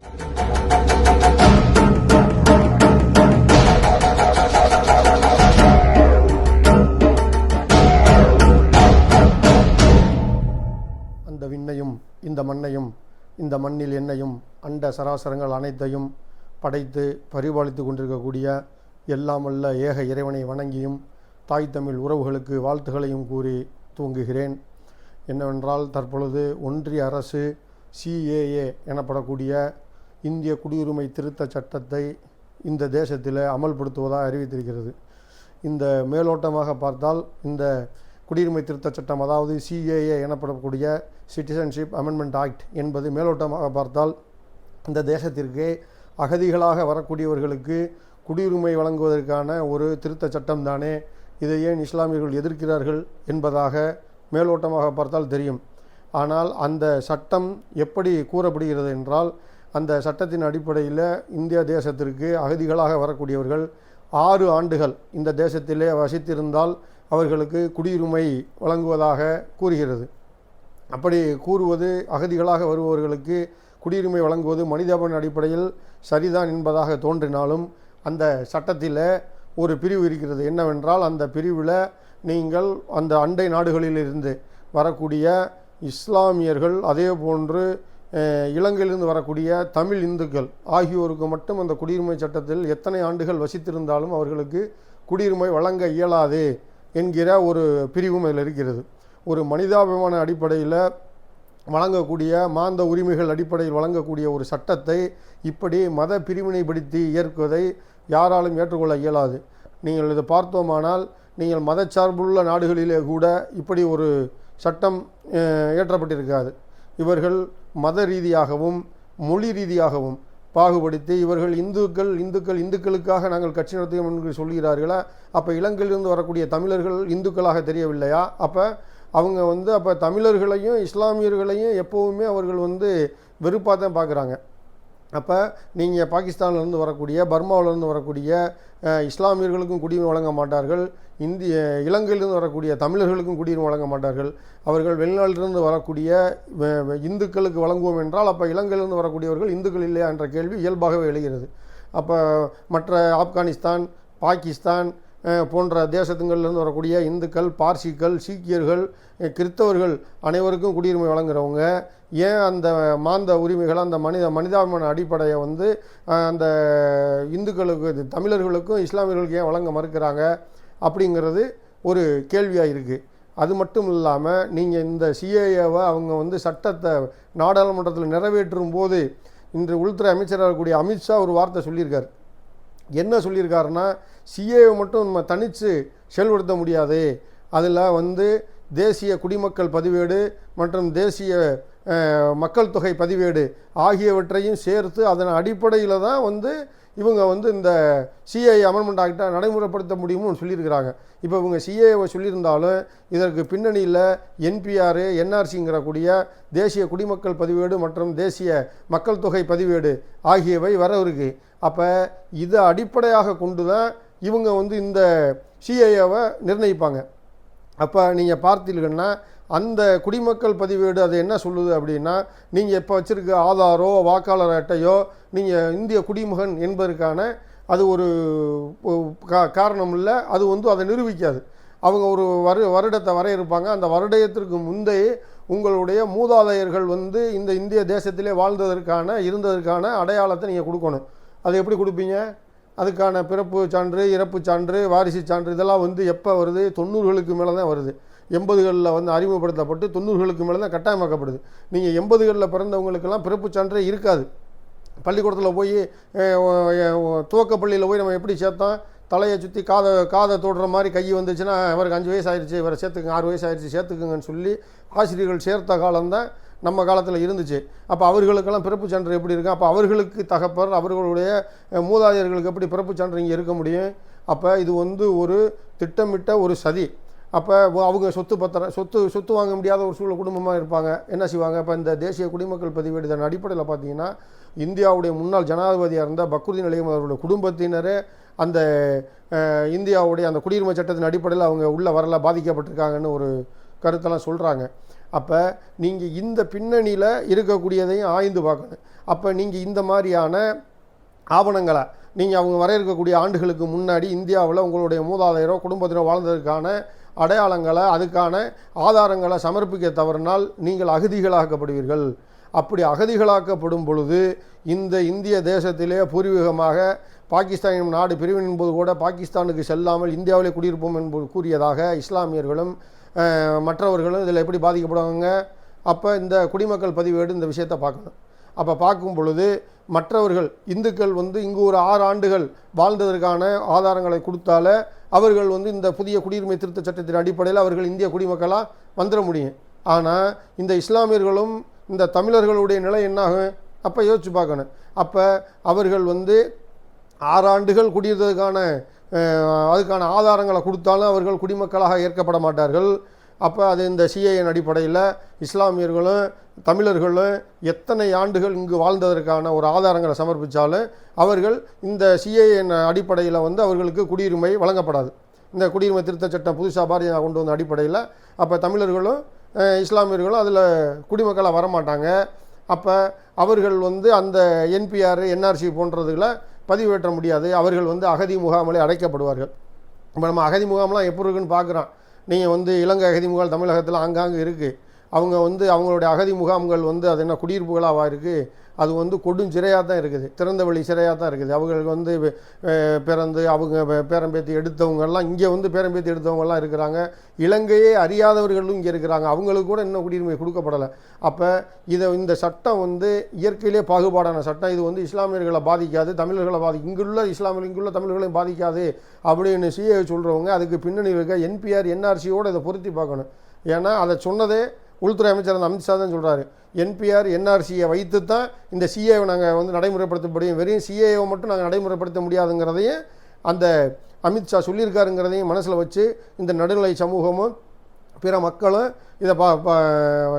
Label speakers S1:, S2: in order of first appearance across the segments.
S1: அந்த விண்ணையும் இந்த மண்ணையும் இந்த மண்ணில் என்னையும் அண்ட சராசரங்கள் அனைத்தையும் படைத்து பரிபாலித்து கொண்டிருக்கக்கூடிய எல்லாம் வல்ல ஏக இறைவனை வணங்கியும் தாய் தமிழ் உறவுகளுக்கு வாழ்த்துக்களையும் கூறி தூங்குகிறேன். என்னவென்றால், தற்பொழுது ஒன்றிய அரசு CAA எனப்படக்கூடிய இந்திய குடியுரிமை திருத்த சட்டத்தை இந்த தேசத்தில் அமல்படுத்துவதாக அறிவித்திருக்கிறது. இந்த மேலோட்டமாக பார்த்தால், இந்த குடியுரிமை திருத்த சட்டம், அதாவது CAA எனப்படக்கூடிய சிட்டிசன்ஷிப் அமெண்ட்மெண்ட் ஆக்ட் என்பது மேலோட்டமாக பார்த்தால் இந்த தேசத்திற்கு அகதிகளாக வரக்கூடியவர்களுக்கு குடியுரிமை வழங்குவதற்கான ஒரு திருத்த சட்டம் தானே, இதை ஏன் இஸ்லாமியர்கள் எதிர்க்கிறார்கள் என்பதாக மேலோட்டமாக பார்த்தால் தெரியும். ஆனால் அந்த சட்டம் எப்படி கூறப்படுகிறது என்றால், அந்த சட்டத்தின் அடிப்படையில் இந்திய தேசத்திற்கு அகதிகளாக வரக்கூடியவர்கள் 6 ஆண்டுகள் இந்த தேசத்திலே வசித்திருந்தால் அவர்களுக்கு குடியுரிமை வழங்குவதாக கூறுகிறது. அப்படி கூறுவது அகதிகளாக வருபவர்களுக்கு குடியுரிமை வழங்குவது மனிதாபிமான அடிப்படையில் சரிதான் என்பதாக தோன்றினாலும், அந்த சட்டத்தில் ஒரு பிரிவு இருக்கிறது. என்னவென்றால், அந்த பிரிவில் நீங்கள் அந்த அண்டை நாடுகளிலிருந்து வரக்கூடிய இஸ்லாமியர்கள், அதே போன்று இலங்கையிலிருந்து வரக்கூடிய தமிழ் இந்துக்கள் ஆகியோருக்கு மட்டும் அந்த குடியுரிமை சட்டத்தில் எத்தனை ஆண்டுகள் வசித்திருந்தாலும் அவர்களுக்கு குடியுரிமை வழங்க இயலாது என்கிற ஒரு பிரிவும் அதில் இருக்கிறது. ஒரு மனிதாபிமான அடிப்படையில் வழங்கக்கூடிய, மாந்த உரிமைகள் அடிப்படையில் வழங்கக்கூடிய ஒரு சட்டத்தை இப்படி மத பிரிவினைப்படுத்தி ஏற்குவதை யாராலும் ஏற்றுக்கொள்ள இயலாது. நீங்கள் இதை பார்த்தோமானால், நீங்கள் மதச்சார்புள்ள நாடுகளிலே கூட இப்படி ஒரு சட்டம் இயற்றப்பட்டிருக்காது. இவர்கள் மத ரீதியாகவும் மொழி ரீதியாகவும் பாகுபடுத்தி இவர்கள் இந்துக்களுக்காக நாங்கள் கட்சி நடத்துவோம் என்று சொல்கிறார்களா? அப்போ இலங்கையிலிருந்து வரக்கூடிய தமிழர்கள் இந்துக்களாக தெரியவில்லையா? அப்போ அவங்க அப்போ தமிழர்களையும் இஸ்லாமியர்களையும் எப்போவுமே அவர்கள் வெறுப்பாக தான் பார்க்குறாங்க. அப்போ நீங்கள் பாகிஸ்தானிலேருந்து வரக்கூடிய, பர்மாவிலேருந்து வரக்கூடிய இஸ்லாமியர்களுக்கும் குடியுரிமை வழங்க மாட்டார்கள், இலங்கையிலிருந்து வரக்கூடிய தமிழர்களுக்கும் குடியுரிமை வழங்க மாட்டார்கள். அவர்கள் வெளிநாட்டிலிருந்து வரக்கூடிய இந்துக்களுக்கு வழங்குவோம் என்றால், அப்போ இலங்கையிலிருந்து வரக்கூடியவர்கள் இந்துக்கள் இல்லையா என்ற கேள்வி இயல்பாகவே எழுகிறது. அப்போ மற்ற ஆப்கானிஸ்தான், பாகிஸ்தான் போன்ற தேசத்துங்களிலிருந்து வரக்கூடிய இந்துக்கள், பார்சிகள், சீக்கியர்கள், கிறிஸ்தவர்கள் அனைவருக்கும் குடியுரிமை வழங்குறவங்க ஏன் அந்த மாந்த உரிமைகளை, அந்த மனிதாபிமான அடிப்படையை அந்த இந்துக்களுக்கு, தமிழர்களுக்கும் இஸ்லாமியர்களுக்கு ஏன் வழங்க மறுக்கிறாங்க அப்படிங்கிறது ஒரு கேள்வியாக இருக்குது. அது மட்டும் இல்லாமல், நீங்கள் இந்த CAAவை அவங்க சட்டத்தை நாடாளுமன்றத்தில் நிறைவேற்றும் போது இன்று உள்துறை அமைச்சராக இருக்கக்கூடிய அமித்ஷா ஒரு வார்த்தை சொல்லியிருக்கார். என்ன சொல்லியிருக்காருன்னா, CAA மட்டும் நம்ம தனித்து செயல்படுத்த முடியாது, அதில் தேசிய குடிமக்கள் பதிவேடு மற்றும் தேசிய மக்கள் தொகை பதிவேடு ஆகியவற்றையும் சேர்த்து அதன் அடிப்படையில் தான் இவங்க இந்த CAA அமெண்ட்மெண்ட் ஆக்டை நடைமுறைப்படுத்த முடியும்னு சொல்லியிருக்கிறாங்க. இப்போ இவங்க CAAவை சொல்லியிருந்தாலும் இதற்கு பின்னணியில் NPR, NRCங்கிற கூடிய தேசிய குடிமக்கள் பதிவேடு மற்றும் தேசிய மக்கள் தொகை பதிவேடு ஆகியவை வர இருக்கு. அப்போ இதை அடிப்படையாக கொண்டு தான் இவங்க இந்த CAAவை நிர்ணயிப்பாங்க. அப்போ நீங்கள் பார்த்தீங்கன்னா, அந்த குடிமக்கள் பதிவேடு அது என்ன சொல்லுது அப்படின்னா, நீங்கள் இப்போ வச்சுருக்க ஆதாரோ வாக்காளர் அட்டையோ நீங்கள் இந்திய குடிமகன் என்பதற்கான அது ஒரு காரணம் இல்லை. அது அதை நிரூபிக்காது. அவங்க ஒரு வருடத்தை வரையிருப்பாங்க. அந்த வருடத்திற்கு முந்தைய உங்களுடைய மூதாதையர்கள் இந்த இந்திய தேசத்திலே இருந்ததற்கான அடையாளத்தை நீங்கள் கொடுக்கணும். அது எப்படி கொடுப்பீங்க? அதுக்கான பிறப்பு சான்று, இறப்பு சான்று, வாரிசு சான்று இதெல்லாம் எப்போ வருது? 90களுக்கு மேலே தான் வருது. 80களில் அறிமுகப்படுத்தப்பட்டு 90களுக்கு மேலே தான் கட்டாயமாக்கப்படுது. நீங்கள் 80களில் பிறந்தவங்களுக்கெல்லாம் பிறப்பு சான்றே இருக்காது. பள்ளிக்கூடத்தில் போய் துவக்கப்பள்ளியில் போய் நம்ம எப்படி சேர்த்தோம்? தலையை சுற்றி காதை தொடுற மாதிரி கை வந்துச்சுன்னா அவருக்கு 5 வயசு ஆயிடுச்சு, இவரை சேர்த்துக்குங்க, 6 வயசு ஆயிடுச்சு சேர்த்துக்குங்கன்னு சொல்லி ஆசிரியர்கள் சேர்த்த காலம்தான் நம்ம காலத்தில் இருந்துச்சு. அப்போ அவர்களுக்கெல்லாம் பிறப்பு சான்று எப்படி இருக்கும்? அப்போ அவர்களுக்கு தகப்பர், அவர்களுடைய மூதாதையர்களுக்கு எப்படி பிறப்பு சான்று இங்கே இருக்க முடியும்? அப்போ இது ஒரு திட்டமிட்ட ஒரு சதி. அப்போ அவங்க சொத்து வாங்க முடியாத ஒரு சூழல் குடும்பமாக இருப்பாங்க. என்ன செய்வாங்க? இப்போ இந்த தேசிய குடிமக்கள் பதிவேடு இதன் அடிப்படையில் பார்த்தீங்கன்னா, இந்தியாவுடைய முன்னாள் ஜனாதிபதியாக இருந்த பக்ருதீன் அலிகம் அவருடைய குடும்பத்தினரே அந்த இந்தியாவுடைய அந்த குடியுரிமை சட்டத்தின் அடிப்படையில் அவங்க உள்ள வரல பாதிக்கப்பட்டிருக்காங்கன்னு ஒரு கருத்தெல்லாம் சொல்கிறாங்க. அப்போ நீங்கள் இந்த பின்னணியில் இருக்கக்கூடியதையும் ஆய்ந்து பார்க்கணும். அப்போ நீங்கள் இந்த மாதிரியான ஆவணங்களை நீங்கள் அவங்க வர இருக்கக்கூடிய ஆண்டுகளுக்கு முன்னாடி இந்தியாவில் உங்களுடைய மூதாதையரோ குடும்பத்தினோ வாழ்ந்ததற்கான அடையாளங்களை அதுக்கான ஆதாரங்களை சமர்ப்பிக்க தவறினால் நீங்கள் அகதிகளாக்கப்படுவீர்கள். அப்படி அகதிகளாக்கப்படும் பொழுது இந்த இந்திய தேசத்திலே பூர்வீகமாக பாகிஸ்தான் நாடு பிரிவின் போது கூட பாகிஸ்தானுக்கு செல்லாமல் இந்தியாவிலே குடியிருப்போம் என்பது கூறியதாக இஸ்லாமியர்களும் மற்றவர்களும் இதில் எப்படி பாதிக்கப்படுவாங்க? அப்போ இந்த குடிமக்கள் பதிவேடு இந்த விஷயத்தை பார்க்கணும். அப்போ பார்க்கும் பொழுது மற்றவர்கள் இந்துக்கள் இங்கு ஒரு 6 ஆண்டுகள் வாழ்ந்ததற்கான ஆதாரங்களை கொடுத்தால அவர்கள் இந்த புதிய குடியுரிமை திருத்த சட்டத்தின் அடிப்படையில் அவர்கள் இந்திய குடிமக்களாக வந்துட முடியும். ஆனால் இந்த இஸ்லாமியர்களும் இந்த தமிழர்களுடைய நிலை என்னாகும்? அப்போ யோசிச்சு பார்க்கணும். அப்போ அவர்கள் 6 ஆண்டுகள் குடியிருந்ததுக்கான அதுக்கான ஆதாரங்களை கொடுத்தாலும் அவர்கள் குடிமக்களாக ஏற்கப்பட மாட்டார்கள். அப்போ அது இந்த சிஏஎன் அடிப்படையில் இஸ்லாமியர்களும் தமிழர்களும் எத்தனை ஆண்டுகள் இங்கு வாழ்ந்ததற்கான ஒரு ஆதாரங்களை சமர்ப்பித்தாலும் அவர்கள் இந்த சிஏஎன் அடிப்படையில் அவர்களுக்கு குடியுரிமை வழங்கப்படாது. இந்த குடியுரிமை திருத்த சட்டம் புதுசாக பாரதிய கொண்டு வந்த அடிப்படையில் அப்போ தமிழர்களும் இஸ்லாமியர்களும் அதில் குடிமக்களாக வரமாட்டாங்க. அப்போ அவர்கள் அந்த என்பிஆர் என்ஆர்சி போன்றதுகளை பதிவேற்ற முடியாது. அவர்கள் அகதி முகாமில் அடைக்கப்படுவார்கள். இப்போ நம்ம அகதி முகாம்லாம் எப்படி இருக்குன்னு பார்க்குறோம். நீங்கள் இலங்கை அகதி முகாம் தமிழகத்தில் ஆங்காங்கே இருக்குது. அவங்க அவங்களுடைய அகதி முகாம்கள் அது என்ன குடியிருப்புகளாக இருக்குது? அது கொடும் சிறையாக தான் இருக்குது, திறந்த வெளி சிறையாக தான் இருக்குது. அவங்களுக்கு பிறந்து அவங்க பேரம்பேத்தி எடுத்தவங்கெல்லாம் இங்கே பேரம்பேத்தி எடுத்தவங்கெல்லாம் இருக்கிறாங்க. இலங்கையே அறியாதவர்களும் இங்கே இருக்கிறாங்க. அவங்களுக்கு கூட இன்னும் குடியுரிமை கொடுக்கப்படலை. அப்போ இந்த சட்டம் இயற்கையிலே பாகுபாடான சட்டம். இது இஸ்லாமியர்களை பாதிக்காது, தமிழர்களை இங்குள்ள இஸ்லாமியர்கள் இங்குள்ள தமிழர்களையும் பாதிக்காது அப்படின்னு சிஏ சொல்கிறவங்க அதுக்கு பின்னணி இருக்க என்பிஆர் என்ஆர்சியோடு இதை பொருத்தி பார்க்கணும். ஏன்னா அதை சொன்னதே உள்துறை அமைச்சர் அமித்ஷா தான் சொல்கிறாரு. என்பிஆர் என்ஆர்சியை வைத்து தான் இந்த சிஏவை நாங்கள் நடைமுறைப்படுத்த முடியும், வெறும் சிஏவை மட்டும் நாங்கள் நடைமுறைப்படுத்த முடியாதுங்கிறதையும் அந்த அமித்ஷா சொல்லியிருக்காருங்கிறதையும் மனசில் வச்சு இந்த நடுநிலை சமூகமும் பிற மக்களும் இதை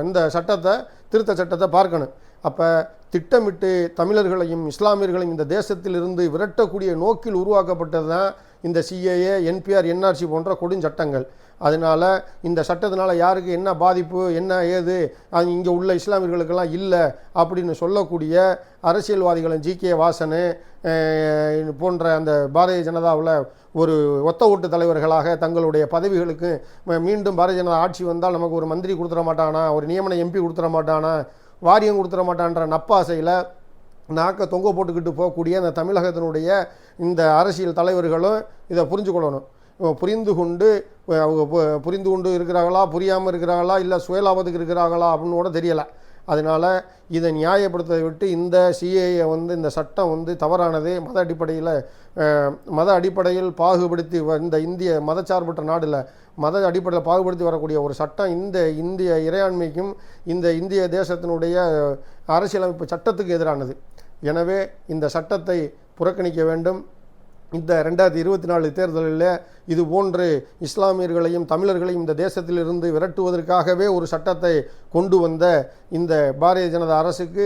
S1: இந்த சட்டத்தை திருத்த சட்டத்தை பார்க்கணும். அப்போ திட்டமிட்டு தமிழர்களையும் இஸ்லாமியர்களையும் இந்த தேசத்திலிருந்து விரட்டக்கூடிய நோக்கில் உருவாக்கப்பட்டது தான் இந்த சிஏஏ என்பிஆர் என்ஆர்சி போன்ற கொடுஞ்சட்டங்கள். அதனால் இந்த சட்டத்தினால் யாருக்கு என்ன பாதிப்பு என்ன ஏது அது இங்கே உள்ள இஸ்லாமியர்களுக்கெல்லாம் இல்லை அப்படின்னு சொல்லக்கூடிய அரசியல்வாதிகளும் ஜிகே வாசனு போன்ற அந்த பாரதிய ஜனதாவில் ஒரு ஒத்த ஓட்டு தலைவர்களாக தங்களுடைய பதவிகளுக்கு மீண்டும் பாரதிய ஜனதா ஆட்சி வந்தால் நமக்கு ஒரு மந்திரி கொடுத்துட மாட்டானா, ஒரு நியமன எம்பி கொடுத்துட மாட்டானா, வாரியம் கொடுத்துட மாட்டான்ற நப்பாசையில் நாக்க தொங்க போட்டுக்கிட்டு போகக்கூடிய அந்த தமிழகத்தினுடைய இந்த அரசியல் தலைவர்களும் இதை புரிஞ்சுக்கொள்ளணும். புரிந்து கொண்டு இருக்கிறாங்களா, புரியாமல் இருக்கிறாங்களா, இல்லை சுயலாபத்துக்கு இருக்கிறாங்களா அப்படின்னு கூட தெரியலை. அதனால் இதை நியாயப்படுத்ததை விட்டு இந்த சிஏஏ இந்த சட்டம் தவறானது. மத அடிப்படையில் பாகுபடுத்தி இந்த இந்திய மதச்சார்பற்ற நாடில் மத அடிப்படையில் பாகுபடுத்தி வரக்கூடிய ஒரு சட்டம் இந்த இந்திய இறையாண்மைக்கும் இந்த இந்திய தேசத்தினுடைய அரசியலமைப்பு சட்டத்துக்கு எதிரானது. எனவே இந்த சட்டத்தை புறக்கணிக்க வேண்டும். இந்த 2024 தேர்தலில் இது போன்று இஸ்லாமியர்களையும் தமிழர்களையும் இந்த தேசத்திலிருந்து விரட்டுவதற்காகவே ஒரு சட்டத்தை கொண்டு வந்த இந்த பாரதிய ஜனதா அரசுக்கு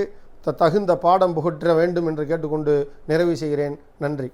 S1: தகுந்த பாடம் புகற்ற வேண்டும் என்று கேட்டுக்கொண்டு நிறைவு செய்கிறேன். நன்றி.